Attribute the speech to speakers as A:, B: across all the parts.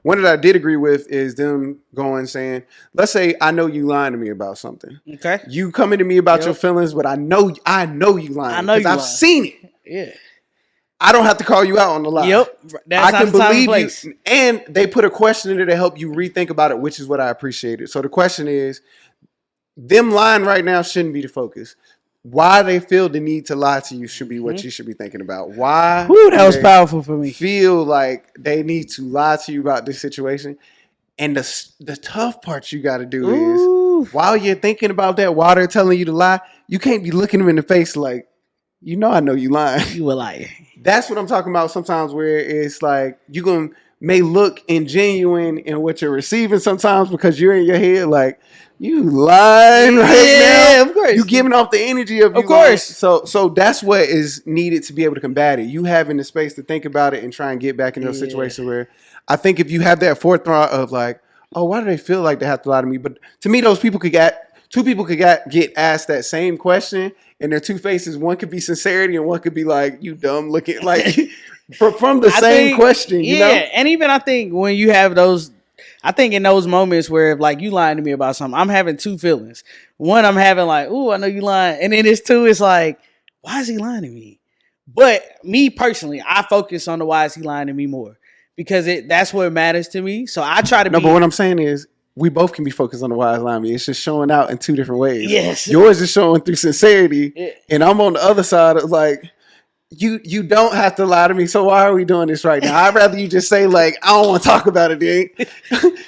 A: One that I did agree with is them going saying, let's say I know you lying to me about something.
B: Okay.
A: You coming to me about your feelings, but I know you lying.
B: I know you lying.
A: I've seen it.
B: Yeah.
A: I don't have to call you out on the lie.
B: Yep. That's
A: I
B: can believe
A: you. And they put a question in there to help you rethink about it, which is what I appreciated. So the question is, them lying right now shouldn't be the focus. Why they feel the need to lie to you should be what you should be thinking about. Why?
B: Ooh, that was powerful for me.
A: Feel like they need to lie to you about this situation. And the tough part you got to do is, while you're thinking about that, while they're telling you to lie, you can't be looking them in the face like, I know you lying.
B: You a liar.
A: That's what I'm talking about sometimes, where it's like you may look ingenuine in what you're receiving sometimes because you're in your head like, you lying right now.
B: Yeah, of course.
A: You giving off the energy of
B: course.
A: Lying. So that's what is needed to be able to combat it. You having the space to think about it and try and get back in those situations where I think if you have that forethought of like, oh, why do they feel like they have to lie to me? But to me, those people two people could get asked that same question, and their two faces, one could be sincerity and one could be like, you dumb looking, like from the same question, you know?
B: And even I think when you have those, I think in those moments where like you lying to me about something, I'm having two feelings. One, I'm having like, oh, I know you lying. And then it's two, it's like, why is he lying to me? But me personally, I focus on the why is he lying to me more because that's what matters to me. So I try to
A: but what I'm saying is, we both can be focused on the why is lying to me. It's just showing out in two different ways.
B: Yes.
A: Yours is showing through sincerity, and I'm on the other side of like, you don't have to lie to me, so why are we doing this right now? I'd rather you just say like, I don't want to talk about it, dude.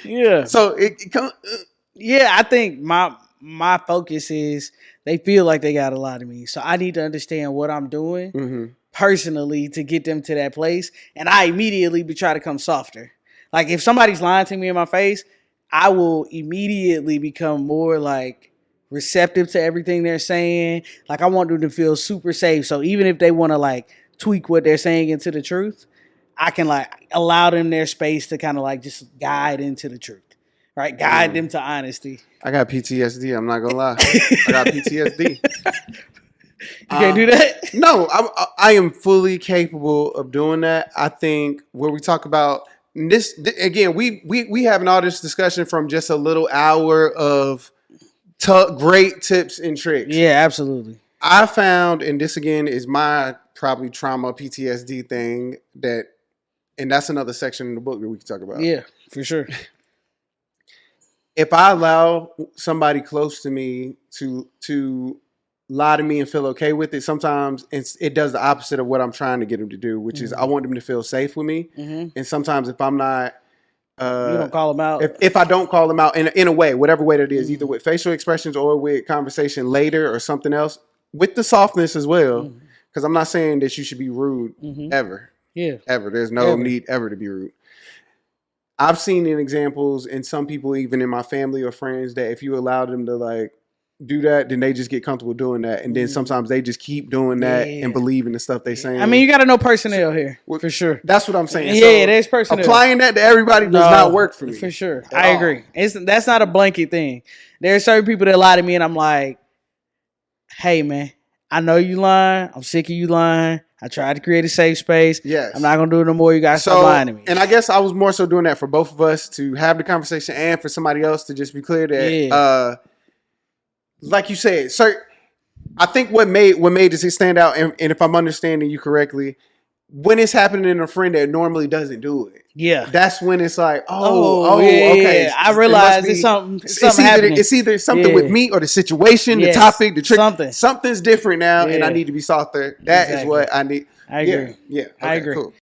B: Yeah.
A: So
B: I think my focus is they feel like they got to lie to me, so I need to understand what I'm doing personally to get them to that place, and I immediately try to come softer. Like if somebody's lying to me in my face, I will immediately become more like receptive to everything they're saying. Like I want them to feel super safe. So even if they want to like tweak what they're saying into the truth, I can like allow them their space to kind of like just guide into the truth, right? Guide them to honesty.
A: I got PTSD. I'm not gonna lie. I got PTSD.
B: You can't do that?
A: No, I am fully capable of doing that. I think where we talk about this again, we having all this discussion from just a little hour of great tips and tricks.
B: Yeah, absolutely.
A: I found, and this again is my probably trauma PTSD thing and that's another section in the book that we can talk about.
B: Yeah, for sure.
A: If I allow somebody close to me to lie to me and feel okay with it, sometimes it does the opposite of what I'm trying to get them to do, which is I want them to feel safe with me. And sometimes if I'm not,
B: you don't call them out.
A: If I don't call them out in a way, whatever way that is, either with facial expressions or with conversation later or something else, with the softness as well, because I'm not saying that you should be rude ever.
B: Yeah.
A: Ever. There's no need ever to be rude. I've seen in examples in some people, even in my family or friends, that if you allow them to like do that, then they just get comfortable doing that. And then sometimes they just keep doing that and believe in the stuff they saying.
B: I mean, you got to know personnel here for sure.
A: That's what I'm saying.
B: Yeah, there's personnel.
A: Applying that to everybody does not work for me.
B: For sure. I agree. That's not a blanket thing. There are certain people that lie to me and I'm like, hey man, I know you lying. I'm sick of you lying. I tried to create a safe space.
A: Yes.
B: I'm not going to do it no more. You got to stop lying to me.
A: And I guess I was more so doing that for both of us to have the conversation and for somebody else to just be clear that, like you said, I think what made this stand out, and if I'm understanding you correctly, when it's happening in a friend that normally doesn't do it. Yeah. That's when it's like, okay.
B: I realize it's something happening.
A: It's either something with me or the situation, the topic, the trick. Something's different now, and I need to be softer. That is what I need.
B: I agree.
A: Yeah. Okay,
B: I agree.
A: Cool.